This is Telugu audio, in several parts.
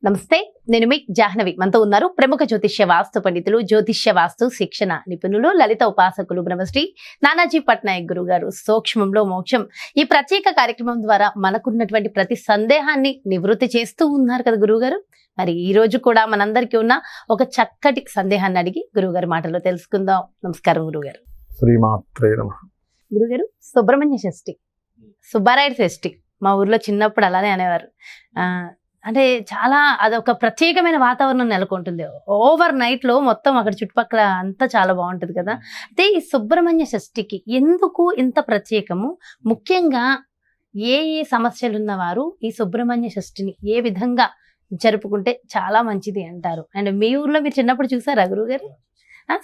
నమస్తే, నేను మీ జాహ్నవి. మనతో ఉన్నారు ప్రముఖ జ్యోతిష్య వాస్తు పండితులు, జ్యోతిష్య వాస్తు శిక్షణ నిపుణులు, లలిత ఉపాసకులు బ్రహ్మశ్రీ నానాజీ పట్నాయక్ గురువు గారు. సూక్ష్మంలో మోక్షం ఈ ప్రత్యేక కార్యక్రమం ద్వారా మనకున్నటువంటి ప్రతి సందేహాన్ని నివృత్తి చేస్తూ ఉన్నారు కదా గురువు గారు. మరి ఈ రోజు కూడా మనందరికీ ఉన్న ఒక చక్కటి సందేహాన్ని అడిగి గురువుగారి మాటలో తెలుసుకుందాం. నమస్కారం గురువుగారు. శ్రీమాత్రే నమః. గురుగారు, సుబ్రహ్మణ్య షష్ఠి, సుబ్బారాయుడు షష్ఠి మా ఊర్లో చిన్నప్పుడు అలానే అనేవారు. అంటే చాలా అదొక ప్రత్యేకమైన వాతావరణం నెలకొంటుంది. ఓవర్ నైట్లో మొత్తం అక్కడ చుట్టుపక్కల అంతా చాలా బాగుంటుంది కదా. అయితే ఈ సుబ్రహ్మణ్య షష్ఠికి ఎందుకు ఇంత ప్రత్యేకము? ముఖ్యంగా ఏ ఏ సమస్యలు ఉన్నవారు ఈ సుబ్రహ్మణ్య షష్ఠిని ఏ విధంగా జరుపుకుంటే చాలా మంచిది అంటారు? అండ్ మీ ఊర్లో మీరు చిన్నప్పుడు చూసారా గురువుగారు?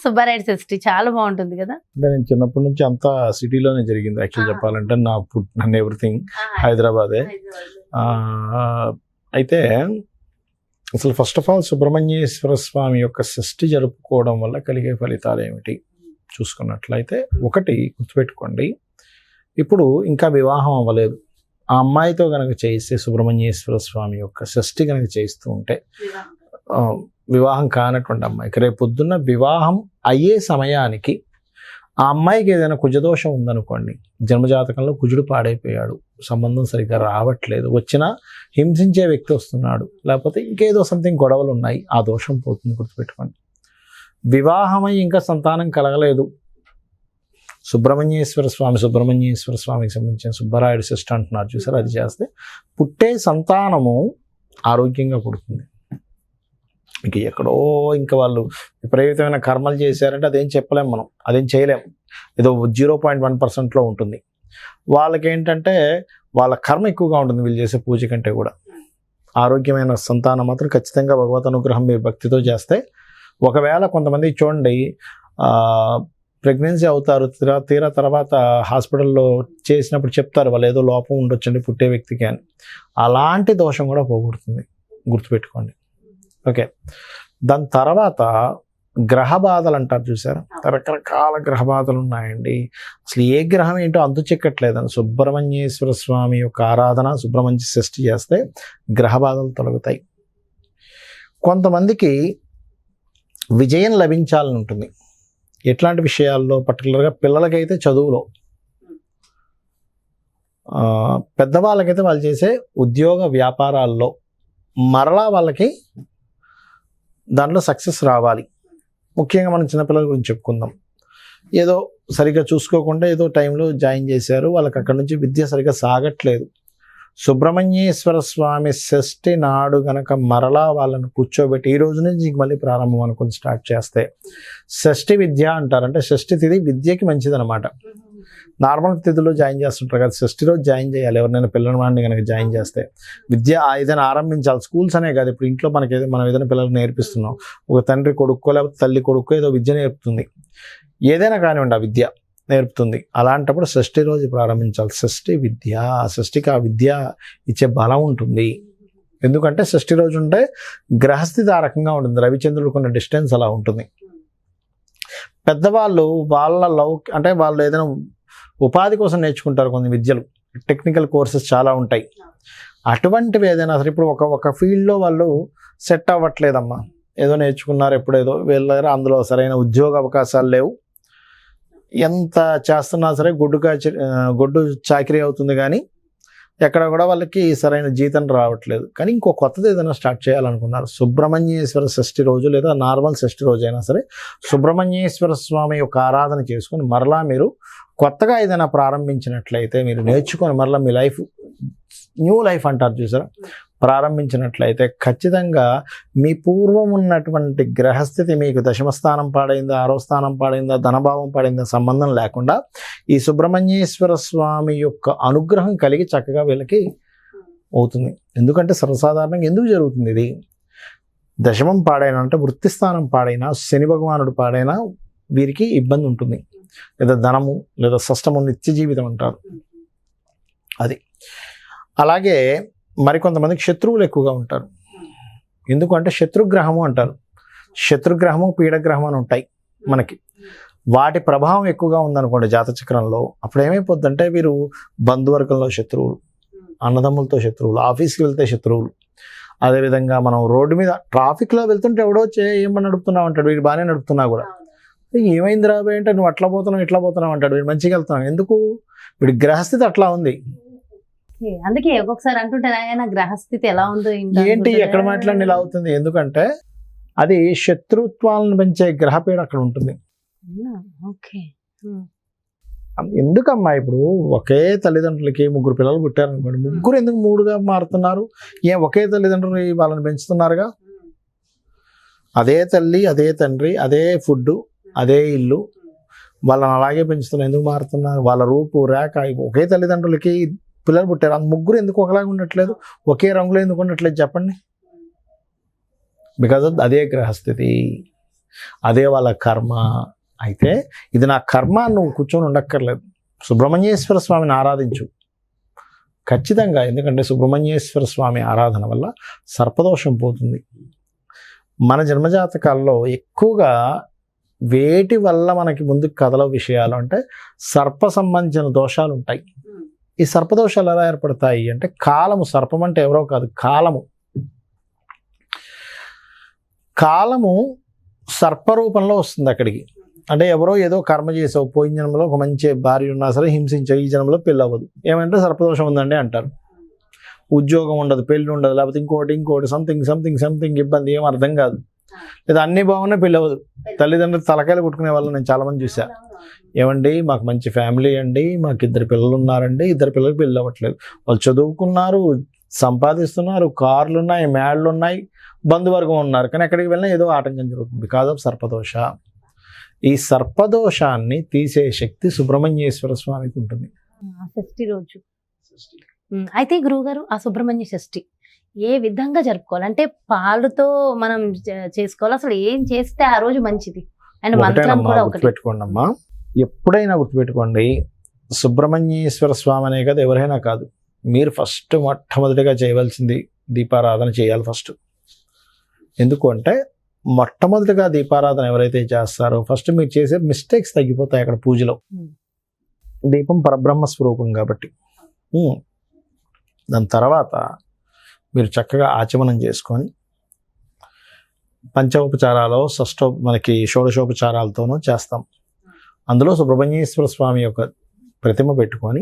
సుబ్బారాయుడు షష్ఠి చాలా బాగుంటుంది కదా. అంటే నేను చిన్నప్పటి నుంచి అంతా సిటీలోనే జరిగింది. యాక్చువల్ చెప్పాలంటే నన్ను ఎవ్రీథింగ్ హైదరాబాదే. అయితే అసలు ఫస్ట్ ఆఫ్ ఆల్ సుబ్రహ్మణ్యేశ్వర స్వామి యొక్క షష్ఠి జరుపుకోవడం వల్ల కలిగే ఫలితాలు ఏమిటి చూసుకున్నట్లయితే, ఒకటి గుర్తుపెట్టుకోండి, ఇప్పుడు ఇంకా వివాహం అవ్వలేదు ఆ అమ్మాయితో కనుక చేస్తే సుబ్రహ్మణ్యేశ్వర స్వామి యొక్క షష్ఠి కనుక చేస్తూ ఉంటే, వివాహం కానటువంటి అమ్మాయికి రేపు పొద్దున్న వివాహం అయ్యే సమయానికి ఆ అమ్మాయికి ఏదైనా కుజదోషం ఉందనుకోండి, జన్మజాతకంలో కుజుడు పాడైపోయాడు, సంబంధం సరిగ్గా రావట్లేదు, వచ్చినా హింసించే వ్యక్తి వస్తున్నాడు, లేకపోతే ఇంకేదో సంథింగ్ గొడవలు ఉన్నాయి, ఆ దోషం పోతుంది. గుర్తుపెట్టుకోండి, వివాహమై ఇంకా సంతానం కలగలేదు, సుబ్రహ్మణ్యేశ్వర స్వామికి సంబంధించిన సుబ్బరాయుడు షష్ఠి అంటున్నారు చూసారు, అది చేస్తే పుట్టే సంతానము ఆరోగ్యంగా పుడుతుంది. ఇంక ఎక్కడో ఇంకా వాళ్ళు విపరీతమైన కర్మలు చేశారంటే అదేం చెప్పలేము మనం, అదేం చేయలేము, ఏదో 0.1%లో ఉంటుంది. వాళ్ళకి ఏంటంటే వాళ్ళ కర్మ ఎక్కువగా ఉంటుంది వీళ్ళు చేసే పూజ కంటే కూడా. ఆరోగ్యమైన సంతానం మాత్రం ఖచ్చితంగా భగవత్ అనుగ్రహం మీరు భక్తితో చేస్తే, ఒకవేళ కొంతమంది చూడండి ప్రెగ్నెన్సీ అవుతారు, తీరా తర్వాత హాస్పిటల్లో చేసినప్పుడు చెప్తారు వాళ్ళు ఏదో లోపం ఉండొచ్చండి పుట్టే వ్యక్తికి అని, అలాంటి దోషం కూడా పోగొడుతుంది. గుర్తుపెట్టుకోండి. ఓకే, దాని తర్వాత గ్రహ బాధలు అంటారు చూసారా, రకరకాల గ్రహ బాధలు ఉన్నాయండి. అసలు ఏ గ్రహం ఏంటో అంతు చెక్కట్లేదని సుబ్రహ్మణ్యేశ్వర స్వామి యొక్క ఆరాధన, సుబ్రహ్మణ్య షష్ఠి చేస్తే గ్రహ బాధలు తొలగుతాయి. కొంతమందికి విజయం లభించాలని ఉంటుంది. ఎట్లాంటి విషయాల్లో? పర్టికులర్గా పిల్లలకైతే చదువులో, పెద్దవాళ్ళకైతే వాళ్ళు చేసే ఉద్యోగ వ్యాపారాల్లో మరలా వాళ్ళకి దాంట్లో సక్సెస్ రావాలి. ముఖ్యంగా మనం చిన్నపిల్లల గురించి చెప్పుకుందాం. ఏదో సరిగ్గా చూసుకోకుండా ఏదో టైంలో జాయిన్ చేశారు, వాళ్ళకి అక్కడ నుంచి విద్య సరిగ్గా సాగట్లేదు. సుబ్రహ్మణ్యేశ్వర స్వామి షష్ఠి నాడు గనక మరలా వాళ్ళని కూర్చోబెట్టి ఈ రోజు నుంచి మళ్ళీ ప్రారంభం అనుకుని స్టార్ట్ చేస్తే, షష్ఠి విద్య అంటారు. అంటే షష్ఠి తిథి విద్యకి మంచిదన్నమాట. నార్మల్ తిథిలో జాయిన్ చేస్తుంటారు కదా, షష్ఠి రోజు జాయిన్ చేయాలి. ఎవరినైనా పిల్లవాడిని కనుక జాయిన్ చేస్తే విద్య ఏదైనా ఆరంభించాలి. స్కూల్స్ అనే కాదు, ఇప్పుడు ఇంట్లో మనం ఏదైనా పిల్లలకు నేర్పిస్తున్నాం, ఒక తండ్రి కొడుకో లేకపోతే తల్లి కొడుకో ఏదో విద్య నేర్పుతుంది, ఏదైనా కానివ్వండి ఆ విద్య నేర్పుతుంది. అలాంటప్పుడు షష్ఠి రోజు ప్రారంభించాలి. షష్ఠి విద్య, షష్ఠికి ఆ విద్య ఇచ్చే బలం ఉంటుంది. ఎందుకంటే షష్ఠి రోజు ఉంటే గ్రహస్థితి ఆ రకంగా ఉంటుంది, రవిచంద్రులకు డిస్టెన్స్ అలా ఉంటుంది. పెద్దవాళ్ళు వాళ్ళ అంటే వాళ్ళు ఏదైనా ఉపాధి కోసం నేర్చుకుంటారు కొన్ని విద్యలు, టెక్నికల్ కోర్సెస్ చాలా ఉంటాయి. అటువంటివి ఏదైనా సరే ఇప్పుడు ఒక ఫీల్డ్లో వాళ్ళు సెట్ అవ్వట్లేదమ్మా, ఏదో నేర్చుకున్నారు ఎప్పుడేదో వీళ్ళ దగ్గర అందులో సరైన ఉద్యోగ అవకాశాలు లేవు, ఎంత చేస్తున్నా సరే గొడ్డు చాకరీ అవుతుంది, కానీ ఎక్కడ కూడా వాళ్ళకి సరైన జీతం రావట్లేదు. కానీ ఇంకో కొత్తది ఏదైనా స్టార్ట్ చేయాలనుకున్నారు, సుబ్రహ్మణ్యేశ్వర షష్ఠి రోజు లేదా నార్మల్ షష్ఠి రోజు అయినా సరే సుబ్రహ్మణ్యేశ్వర స్వామి యొక్క ఆరాధన చేసుకొని మరలా మీరు కొత్తగా ఏదైనా ప్రారంభించినట్లయితే, మీరు నేర్చుకొని మరలా మీ లైఫ్ న్యూ లైఫ్ అంటారు చూసారా, ప్రారంభించినట్లయితే ఖచ్చితంగా మీ పూర్వం ఉన్నటువంటి గ్రహస్థితి, మీకు దశమస్థానం పాడైందా, 6వ స్థానం పాడైందా, ధనభావం పాడైందా సంబంధం లేకుండా ఈ సుబ్రహ్మణ్యేశ్వర స్వామి యొక్క అనుగ్రహం కలిగి చక్కగా వీళ్ళకి అవుతుంది. ఎందుకంటే సర్వసాధారణంగా ఎందుకు జరుగుతుంది ఇది? దశమం పాడైనా అంటే వృత్తిస్థానం పాడైనా, శని భగవానుడు పాడైనా వీరికి ఇబ్బంది ఉంటుంది, లేదా ధనము లేదా షష్టము, నిత్య జీవితం అంటారు అది. అలాగే మరికొంతమందికి శత్రువులు ఎక్కువగా ఉంటారు. ఎందుకంటే శత్రుగ్రహము అంటారు, శత్రుగ్రహము పీడగ్రహం అని ఉంటాయి మనకి. వాటి ప్రభావం ఎక్కువగా ఉందనుకోండి జాతచక్రంలో, అప్పుడు ఏమైపోద్దంటే వీరు బంధువర్గంలో శత్రువులు, అన్నదమ్ములతో శత్రువులు, ఆఫీస్కి వెళ్తే శత్రువులు, అదేవిధంగా మనం రోడ్డు మీద ట్రాఫిక్లో వెళ్తుంటే ఎవడో ఏమని నడుపుతున్నావు అంటాడు, వీడు బాగానే నడుపుతున్నా కూడా. ఏమైంది రాబోయే అంటే నువ్వు అట్లా పోతున్నావు ఇట్లా పోతున్నావు అంటాడు, వీడు మంచిగా వెళ్తున్నావు. ఎందుకు? వీడి గ్రహస్థితి అట్లా ఉంది. అందుకే ఒక్కొక్కసారి అంటుంటారు ఆయన గ్రహస్థితి ఎలా ఉందో ఏంటి ఎక్కడ మాట్లాడిన ఇలా అవుతుంది, ఎందుకంటే అది శత్రుత్వాలను పెంచే గ్రహపీడ అక్కడ ఉంటుంది. ఓకే. ఎందుకమ్మా ఇప్పుడు ఒకే తల్లిదండ్రులకి 3 పిల్లలు పుట్టారనుకోండి, 3 ఎందుకు 3గా మారుతున్నారు? ఒకే తల్లిదండ్రులు వాళ్ళని పెంచుతున్నారుగా. అదే తల్లి అదే తండ్రి అదే ఫుడ్ అదే ఇల్లు, వాళ్ళని అలాగే పెంచుతున్నారు. ఎందుకు మారుతున్నారు? వాళ్ళ రూపు రేఖ ఒకే తల్లిదండ్రులకి పిల్లలు పుట్టారు, 3 ఎందుకు ఒకలాగా ఉండట్లేదు, ఒకే రంగులో ఎందుకు ఉండట్లేదు చెప్పండి? బికాజ్ అదే గ్రహస్థితి, అదే వాళ్ళ కర్మ. అయితే ఇది నా కర్మ నువ్వు కూర్చొని ఉండక్కర్లేదు, సుబ్రహ్మణ్యేశ్వర స్వామిని ఆరాధించు ఖచ్చితంగా. ఎందుకంటే సుబ్రహ్మణ్యేశ్వర స్వామి ఆరాధన వల్ల సర్పదోషం పోతుంది. మన జన్మజాతకాల్లో ఎక్కువగా వేటి వల్ల మనకి ముందుకు కథలో విషయాలు అంటే సర్ప సంబంధించిన దోషాలు ఉంటాయి. ఈ సర్పదోషాలు ఎలా ఏర్పడతాయి అంటే కాలము, సర్పం అంటే ఎవరో కాదు కాలము సర్పరూపంలో వస్తుంది అక్కడికి. అంటే ఎవరో ఏదో కర్మ చేసావు, పోయిన జన్మలో ఒక మంచి భార్య ఉన్నా సరే హింసించావు, ఈ జన్మలో పెళ్ళి అవ్వదు, ఏమంటే సర్పదోషం ఉందండి అంటారు. ఉద్యోగం ఉండదు, పెళ్ళి ఉండదు, లేకపోతే ఇంకోటి సంథింగ్ ఇబ్బంది, ఏం అర్థం కాదు. లేదా అన్ని బాగున్నా పెళ్ళి అవ్వదు. తల్లిదండ్రులు తలకాయలు కొట్టుకునే వాళ్ళు నేను చాలామంది చూసా. ఏమండి మాకు మంచి ఫ్యామిలీ అండి, మాకు 2 పిల్లలు ఉన్నారండి, 2 పిల్లలకి పెళ్ళి అవ్వట్లేదు. వాళ్ళు చదువుకున్నారు, సంపాదిస్తున్నారు, కార్లు ఉన్నాయి, మేళ్ళు ఉన్నాయి, బంధువర్గం ఉన్నారు, కానీ ఎక్కడికి వెళ్ళినా ఏదో ఆటంకం జరుగుతుంది బికాజ్ ఆఫ్ సర్పదోష. ఈ సర్పదోషాన్ని తీసే శక్తి సుబ్రహ్మణ్యేశ్వర స్వామికి ఉంటుంది. షష్ఠి రోజు. అయితే గురువుగారు ఆ సుబ్రహ్మణ్య షష్ఠి ఏ విధంగా జరుపుకోవాలి? అంటే పాలుతో మనం చేసుకోవాలి, అసలు ఏం చేస్తే ఆ రోజు మంచిది? అండ్ మంత్రం కూడా గుర్తుపెట్టుకోండి అమ్మా, ఎప్పుడైనా గుర్తుపెట్టుకోండి, సుబ్రహ్మణ్యేశ్వర స్వామి అనే కదా ఎవరైనా కాదు, మీరు ఫస్ట్ మొట్టమొదటిగా చేయవలసింది దీపారాధన చేయాలి ఫస్ట్. ఎందుకు అంటే మొట్టమొదటిగా దీపారాధన ఎవరైతే చేస్తారో ఫస్ట్ మీరు చేసే మిస్టేక్స్ తగ్గిపోతాయి అక్కడ పూజలో. దీపం పరబ్రహ్మ స్వరూపం కాబట్టి. దాని తర్వాత మీరు చక్కగా ఆచమనం చేసుకొని పంచోపచారాలు మనకి షోడశోపచారాలతోనూ చేస్తాం. అందులో సుబ్రహ్మణ్యేశ్వర స్వామి యొక్క ప్రతిమ పెట్టుకొని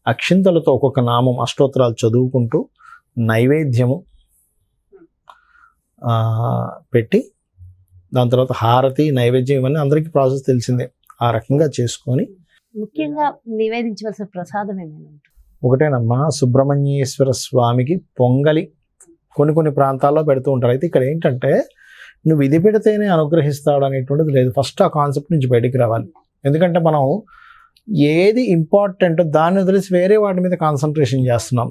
అక్షింతలతో ఒక్కొక్క నామం అష్టోత్తరాలు చదువుకుంటూ నైవేద్యము పెట్టి దాని తర్వాత హారతి నైవేద్యం ఇవన్నీ అందరికీ ప్రాసెస్ తెలిసిందే. ఆ రకంగా చేసుకొని ముఖ్యంగా నివేదించవలసిన ప్రసాదం ఏమైనా ఒకటేనమ్మా, సుబ్రహ్మణ్యేశ్వర స్వామికి పొంగలి కొన్ని ప్రాంతాల్లో పెడుతూ ఉంటారు. అయితే ఇక్కడ ఏంటంటే నువ్వు ఇది పెడితేనే అనుగ్రహిస్తాడు అనేటువంటిది లేదు. ఫస్ట్ ఆ కాన్సెప్ట్ నుంచి బయటికి రావాలి. ఎందుకంటే మనం ఏది ఇంపార్టెంట్ దాన్ని వదిలేసి వేరే వాటి మీద కాన్సన్ట్రేషన్ చేస్తున్నాం.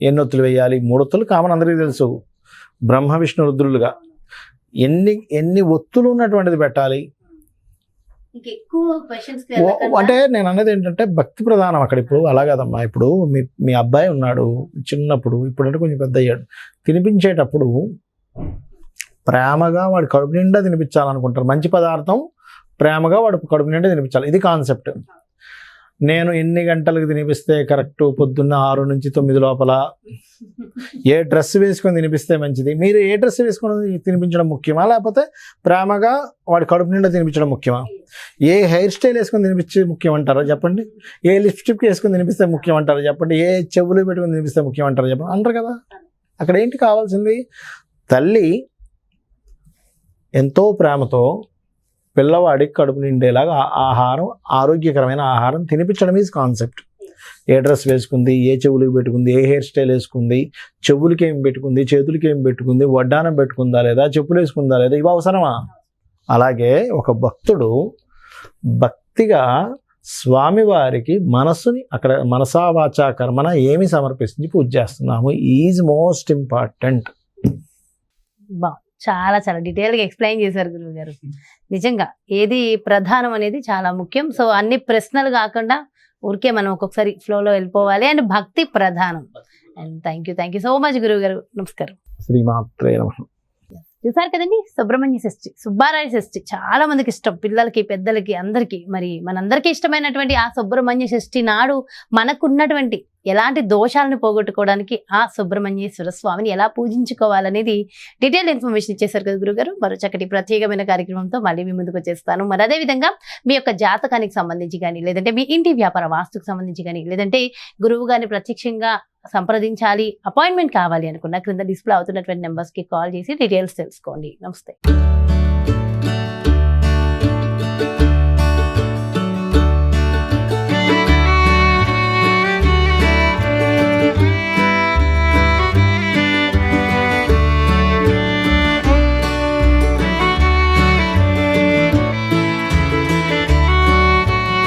ఎన్ని ఒత్తులు వేయాలి? 3 ఒత్తులు కామన్, అందరికీ తెలుసు. బ్రహ్మ విష్ణు రుద్రులుగా ఎన్ని ఒత్తులు ఉన్నటువంటిది పెట్టాలి అంటే నేను అన్నది ఏంటంటే భక్తి ప్రధానం అక్కడ. ఇప్పుడు అలా కాదమ్మా, ఇప్పుడు మీ అబ్బాయి ఉన్నాడు చిన్నప్పుడు, ఇప్పుడంటే కొంచెం పెద్ద అయ్యాడు, తినిపించేటప్పుడు ప్రేమగా వాడు కడుపు నిండా తినిపించాలనుకుంటారు. మంచి పదార్థం ప్రేమగా వాడు కడుపు నిండా తినిపించాలి, ఇది కాన్సెప్ట్. నేను ఎన్ని గంటలకు తినిపిస్తే కరెక్ట్, పొద్దున్న 6 నుంచి 9 లోపల ఏ డ్రెస్ వేసుకొని తినిపిస్తే మంచిది? మీరు ఏ డ్రెస్ వేసుకొని తినిపించడం ముఖ్యమా, లేకపోతే ప్రేమగా వాడి కడుపు నిండా తినిపించడం ముఖ్యమా? ఏ హెయిర్ స్టైల్ వేసుకొని తినిపించే ముఖ్యమంటారా చెప్పండి? ఏ లిప్స్టిక్ వేసుకొని తినిపిస్తే ముఖ్యమంటారా చెప్పండి? ఏ చెవులు పెట్టుకొని తినిపిస్తే ముఖ్యమంటారా చెప్పండి? అంటారు కదా. అక్కడ ఏంటి కావాల్సింది? తల్లి ఎంతో ప్రేమతో పిల్లవాడికి కడుపు నిండేలాగా ఆహారం, ఆరోగ్యకరమైన ఆహారం తినిపించడం ఈజ్ కాన్సెప్ట్. ఏ డ్రెస్ వేసుకుంది, ఏ చెవులకు పెట్టుకుంది, ఏ హెయిర్ స్టైల్ వేసుకుంది, చెవులకి ఏం పెట్టుకుంది, చేతులకి ఏం పెట్టుకుంది, వడ్డానం పెట్టుకుందా లేదా, చెప్పులు వేసుకుందా లేదా, ఇవి అవసరమా? అలాగే ఒక భక్తుడు భక్తిగా స్వామివారికి మనస్సుని అక్కడ మనసా వాచా కర్మన ఏమి సమర్పించి పూజ చేస్తున్నాము ఈజ్ మోస్ట్ ఇంపార్టెంట్. చాలా చాలా డీటెయిల్గా ఎక్స్ప్లెయిన్ చేశారు గురువు గారు. నిజంగా ఏది ప్రధానం అనేది చాలా ముఖ్యం. సో అన్ని ప్రశ్నలు కాకుండా ఊరికే మనం ఒక్కొక్కసారి ఫ్లోలో వెళ్ళిపోవాలి, అండ్ భక్తి ప్రధానం. And thank you so much గురువు గారు. నమస్కారం. శ్రీమాత్రే నమః. చూసారు కదండి, సుబ్రహ్మణ్య షష్ఠి, సుబ్బారాయ షష్ఠి చాలా మందికి ఇష్టం, పిల్లలకి పెద్దలకి అందరికీ. మరి మనందరికీ ఇష్టమైనటువంటి ఆ సుబ్రహ్మణ్య షష్ఠి నాడు మనకున్నటువంటి ఎలాంటి దోషాలను పోగొట్టుకోవడానికి ఆ సుబ్రహ్మణ్యేశ్వర స్వామిని ఎలా పూజించుకోవాలనేది డీటెయిల్ ఇన్ఫర్మేషన్ ఇచ్చేసారు కదా గురుగారు. మరో చక్కటి ప్రత్యేకమైన కార్యక్రమంతో మళ్ళీ మీ ముందుకు వచ్చేస్తాను. మరి అదేవిధంగా మీ యొక్క జాతకానికి సంబంధించి కానీ, లేదంటే మీ ఇంటి వ్యాపార వాస్తుకు సంబంధించి కానీ, లేదంటే గురువు గారిని ప్రత్యక్షంగా సంప్రదించాలి, అపాయింట్మెంట్ కావాలి అనుకున్న క్రింద డిస్ప్లే అవుతున్నటువంటి నెంబర్స్కి కాల్ చేసి డీటెయిల్స్ తెలుసుకోండి. నమస్తే.